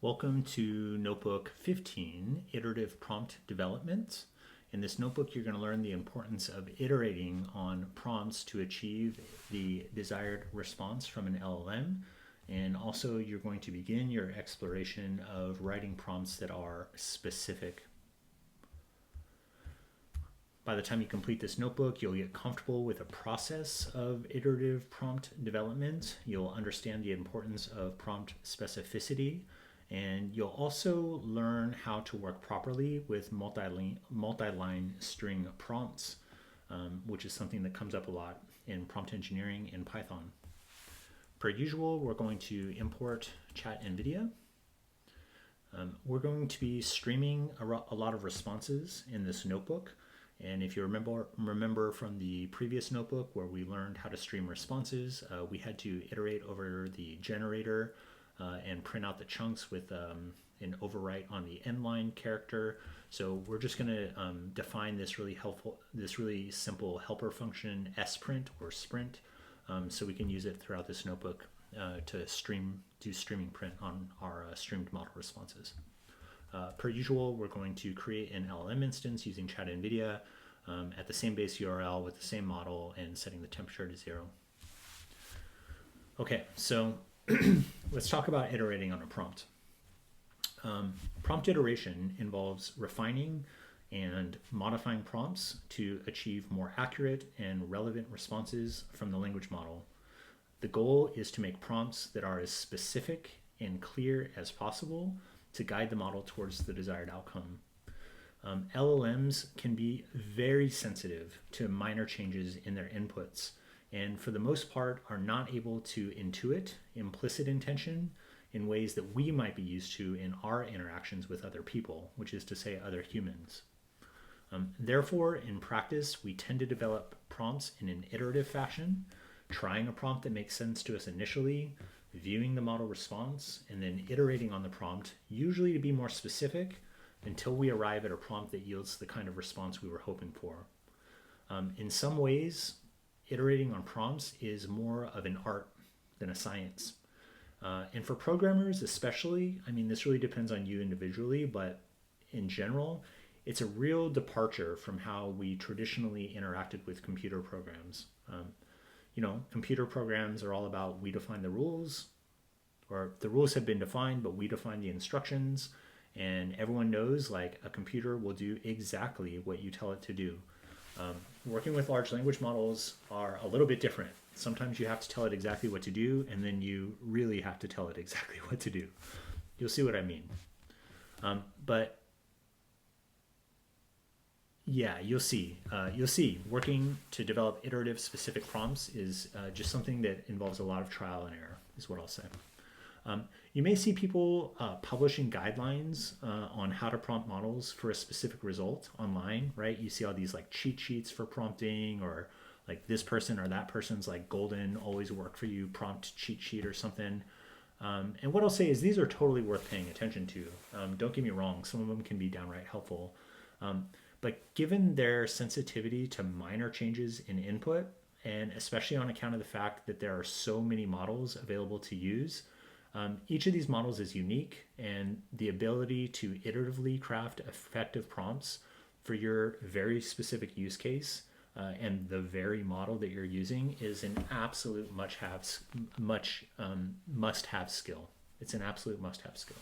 Welcome to Notebook 15, Iterative Prompt Development. In this notebook, you're going to learn the importance of iterating on prompts to achieve the desired response from an LLM. And also, you're going to begin your exploration of writing prompts that are specific. By the time you complete this notebook, you'll get comfortable with the process of iterative prompt development. You'll understand the importance of prompt specificity. And you'll also learn how to work properly with multi-line string prompts, which is something that comes up a lot in prompt engineering in Python. Per usual, we're going to import Chat NVIDIA. We're going to be streaming a lot of responses in this notebook. And if you remember from the previous notebook where we learned how to stream responses, we had to iterate over the generator and print out the chunks with an overwrite on the endline character. So we're just going to define this really simple helper function sprint or sprint, so we can use it throughout this notebook to do streaming print on our streamed model responses. Per usual, we're going to create an LLM instance using Chat NVIDIA at the same base URL with the same model and setting the temperature to 0. Okay, so let's talk about iterating on a prompt. Prompt iteration involves refining and modifying prompts to achieve more accurate and relevant responses from the language model. The goal is to make prompts that are as specific and clear as possible to guide the model towards the desired outcome. LLMs can be very sensitive to minor changes in their inputs, and for the most part are not able to intuit implicit intention in ways that we might be used to in our interactions with other people, which is to say other humans. Therefore, in practice, we tend to develop prompts in an iterative fashion, trying a prompt that makes sense to us initially, viewing the model response, and then iterating on the prompt, usually to be more specific, until we arrive at a prompt that yields the kind of response we were hoping for. In some ways, iterating on prompts is more of an art than a science. And for programmers especially, I mean, this really depends on you individually, but in general, it's a real departure from how we traditionally interacted with computer programs. Computer programs are all about we define the rules, or the rules have been defined, but we define the instructions, and everyone knows like a computer will do exactly what you tell it to do. Working with large language models are a little bit different. Sometimes you have to tell it exactly what to do, and then you really have to tell it exactly what to do. You'll see what I mean. But yeah, you'll see. Working to develop iterative specific prompts is just something that involves a lot of trial and error, is what I'll say. You may see people publishing guidelines on how to prompt models for a specific result online, right? You see all these like cheat sheets for prompting, or like this person or that person's like golden, always work for you prompt cheat sheet or something. And what I'll say is these are totally worth paying attention to. Don't get me wrong, some of them can be downright helpful. But given their sensitivity to minor changes in input, and especially on account of the fact that there are so many models available to use, each of these models is unique, and the ability to iteratively craft effective prompts for your very specific use case and the very model that you're using is an absolute must-have skill. It's an absolute must-have skill.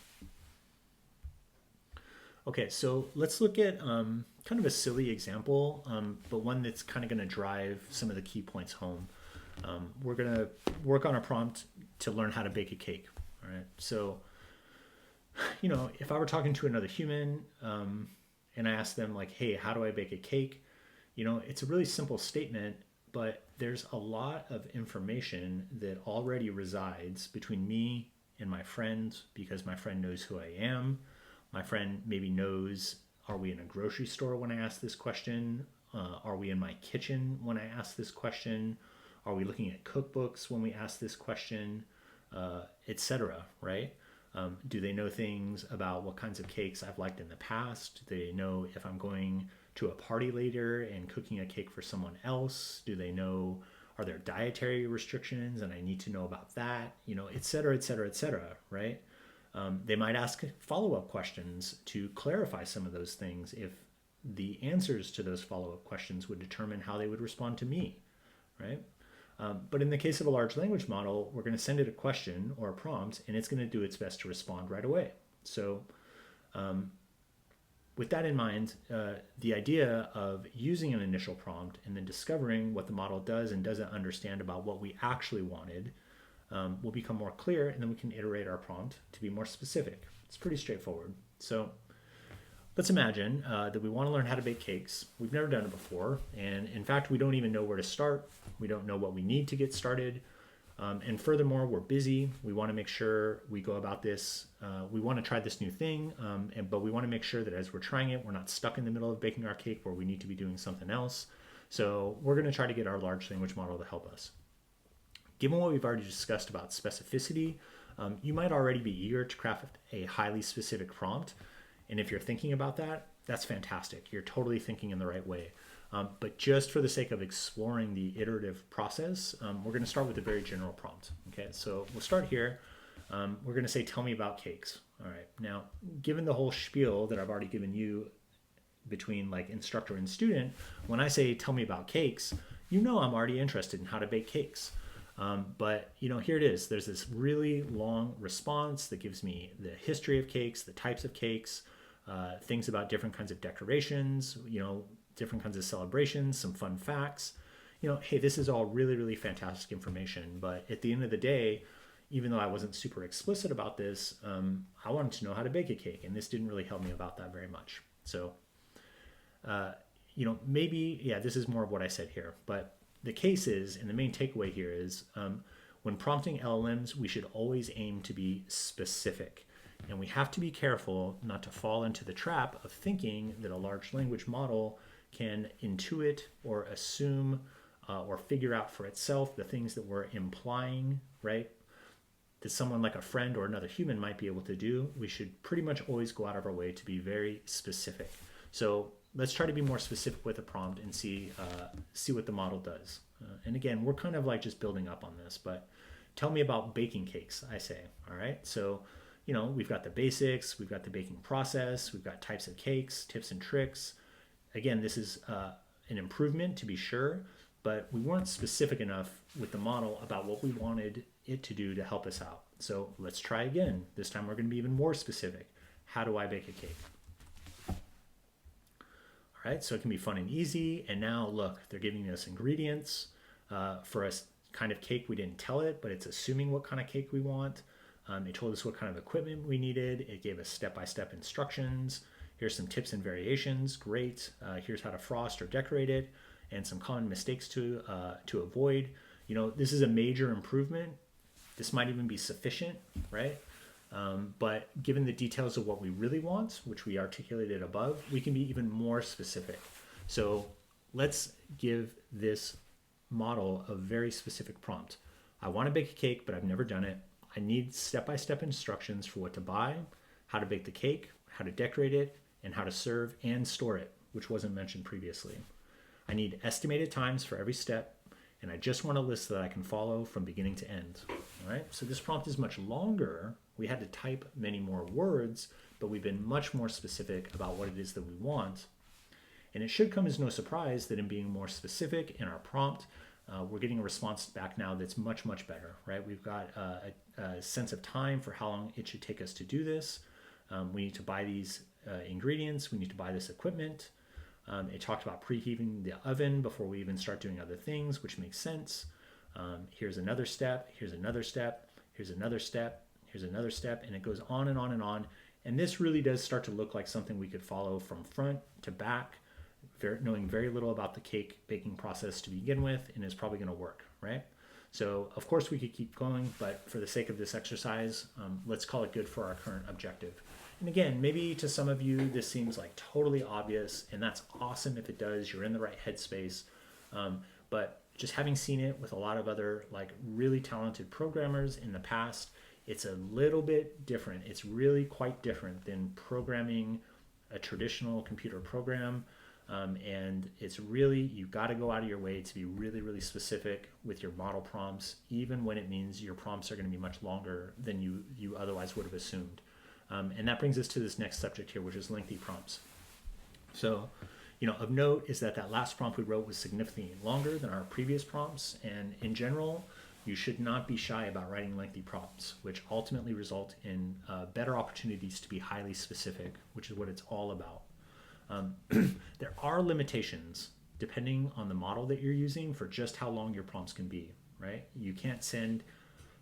Okay, so let's look at kind of a silly example, but one that's kind of going to drive some of the key points home. We're going to work on a prompt to learn how to bake a cake. All right, so, if I were talking to another human and I asked them like, hey, how do I bake a cake? It's a really simple statement, but there's a lot of information that already resides between me and my friend, because my friend knows who I am. My friend maybe knows, are we in a grocery store when I ask this question? Are we in my kitchen when I ask this question? Are we looking at cookbooks when we ask this question? Etc., right? Do they know things about what kinds of cakes I've liked in the past? Do they know if I'm going to a party later and cooking a cake for someone else? Do they know, are there dietary restrictions and I need to know about that? Etc., etc., etc., right? They might ask follow-up questions to clarify some of those things if the answers to those follow-up questions would determine how they would respond to me, right? But in the case of a large language model, we're going to send it a question or a prompt, and it's going to do its best to respond right away. So with that in mind, the idea of using an initial prompt and then discovering what the model does and doesn't understand about what we actually wanted will become more clear, and then we can iterate our prompt to be more specific. It's pretty straightforward. So let's imagine that we want to learn how to bake cakes. We've never done it before, and in fact, we don't even know where to start. We don't know what we need to get started. And furthermore, we're busy. We want to make sure we go about this. We want to try this new thing, but we want to make sure that as we're trying it, we're not stuck in the middle of baking our cake where we need to be doing something else. So we're going to try to get our large language model to help us. Given what we've already discussed about specificity, you might already be eager to craft a highly specific prompt. And if you're thinking about that, that's fantastic. You're totally thinking in the right way. But just for the sake of exploring the iterative process, we're going to start with a very general prompt. Okay, so we'll start here. We're going to say, tell me about cakes. All right, now, given the whole spiel that I've already given you between like instructor and student, when I say, tell me about cakes, you know I'm already interested in how to bake cakes. But here it is. There's this really long response that gives me the history of cakes, the types of cakes, things about different kinds of decorations, different kinds of celebrations, some fun facts. Hey, this is all really, really fantastic information. But at the end of the day, even though I wasn't super explicit about this, I wanted to know how to bake a cake, and this didn't really help me about that very much. So, maybe, this is more of what I said here, but the case is, and the main takeaway here is, when prompting LLMs, we should always aim to be specific. And we have to be careful not to fall into the trap of thinking that a large language model can intuit or assume or figure out for itself the things that we're implying, right? That someone like a friend or another human might be able to do. We should pretty much always go out of our way to be very specific. So let's try to be more specific with a prompt and see what the model does. And again, we're kind of like just building up on this, but tell me about baking cakes, I say. All right, so we've got the basics, we've got the baking process, we've got types of cakes, tips and tricks. Again, this is an improvement to be sure, but we weren't specific enough with the model about what we wanted it to do to help us out. So let's try again. This time we're going to be even more specific. How do I bake a cake? All right, so it can be fun and easy. And now look, they're giving us ingredients for a kind of cake. We didn't tell it, but it's assuming what kind of cake we want. It told us what kind of equipment we needed. It gave us step-by-step instructions. Here's some tips and variations. Great. Here's how to frost or decorate it, and some common mistakes to avoid. This is a major improvement. This might even be sufficient, right? But given the details of what we really want, which we articulated above, we can be even more specific. So let's give this model a very specific prompt. I want to bake a cake, but I've never done it. I need step-by-step instructions for what to buy, how to bake the cake, how to decorate it, and how to serve and store it, which wasn't mentioned previously. I need estimated times for every step, and I just want a list that I can follow from beginning to end. All right, so this prompt is much longer. We had to type many more words, but we've been much more specific about what it is that we want. And it should come as no surprise that in being more specific in our prompt, we're getting a response back now that's much, much better, right? We've got a sense of time for how long it should take us to do this. We need to buy these ingredients. We need to buy this equipment. It talked about preheating the oven before we even start doing other things, which makes sense. Here's another step. Here's another step. Here's another step. Here's another step. And it goes on and on and on. And this really does start to look like something we could follow from front to back, knowing very little about the cake baking process to begin with, and is probably going to work, right? So of course we could keep going, but for the sake of this exercise, let's call it good for our current objective. And again, maybe to some of you this seems like totally obvious, and that's awesome if it does. You're in the right headspace. But just having seen it with a lot of other like really talented programmers in the past, it's a little bit different. It's really quite different than programming a traditional computer program. And it's really, you've got to go out of your way to be really, really specific with your model prompts, even when it means your prompts are going to be much longer than you otherwise would have assumed. And that brings us to this next subject here, which is lengthy prompts. So, of note is that last prompt we wrote was significantly longer than our previous prompts. And in general, you should not be shy about writing lengthy prompts, which ultimately result in better opportunities to be highly specific, which is what it's all about. There are limitations depending on the model that you're using for just how long your prompts can be, right? You can't send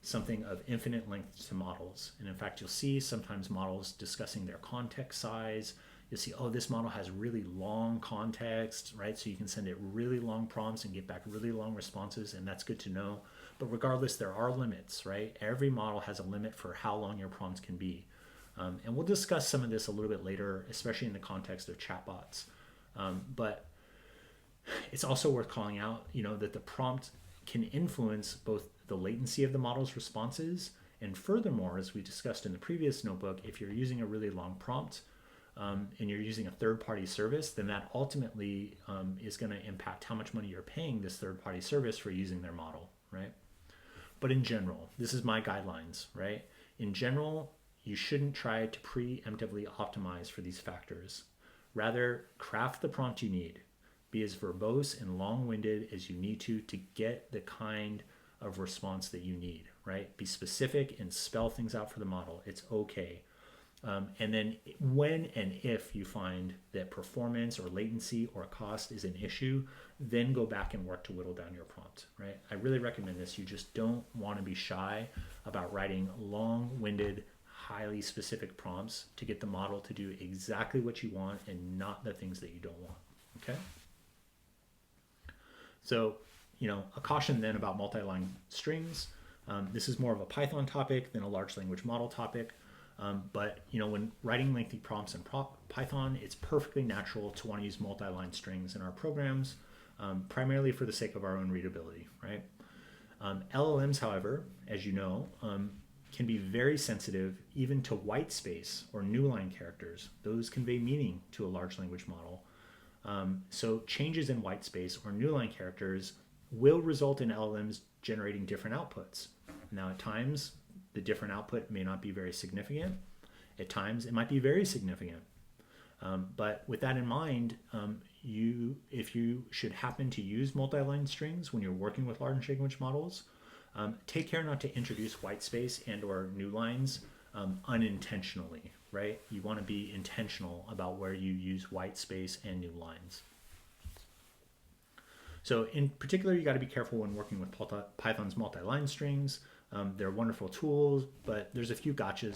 something of infinite length to models. And in fact, you'll see sometimes models discussing their context size. You'll see, oh, this model has really long context, right? So you can send it really long prompts and get back really long responses, and that's good to know. But regardless, there are limits, right? Every model has a limit for how long your prompts can be. And we'll discuss some of this a little bit later, especially in the context of chatbots. But it's also worth calling out, that the prompt can influence both the latency of the model's responses, and furthermore, as we discussed in the previous notebook, if you're using a really long prompt and you're using a third-party service, then that ultimately is going to impact how much money you're paying this third-party service for using their model, right? But in general, this is my guidelines, right? In general, you shouldn't try to preemptively optimize for these factors. Rather, craft the prompt you need. Be as verbose and long-winded as you need to get the kind of response that you need, right? Be specific and spell things out for the model. It's okay. And then when and if you find that performance or latency or cost is an issue, then go back and work to whittle down your prompt, right? I really recommend this. You just don't want to be shy about writing long-winded, highly specific prompts to get the model to do exactly what you want and not the things that you don't want, okay? So, a caution then about multi-line strings. This is more of a Python topic than a large language model topic. But when writing lengthy prompts in Python, it's perfectly natural to want to use multi-line strings in our programs, primarily for the sake of our own readability, right? LLMs, however, as you know, can be very sensitive even to white space or new line characters. Those convey meaning to a large language model. So changes in white space or new line characters will result in LLMs generating different outputs. Now, at times, the different output may not be very significant. At times, it might be very significant. But with that in mind, if you should happen to use multi-line strings when you're working with large language models, take care not to introduce white space and or new lines unintentionally, right? You want to be intentional about where you use white space and new lines. So in particular, you got to be careful when working with Python's multi-line strings. They're wonderful tools, but there's a few gotchas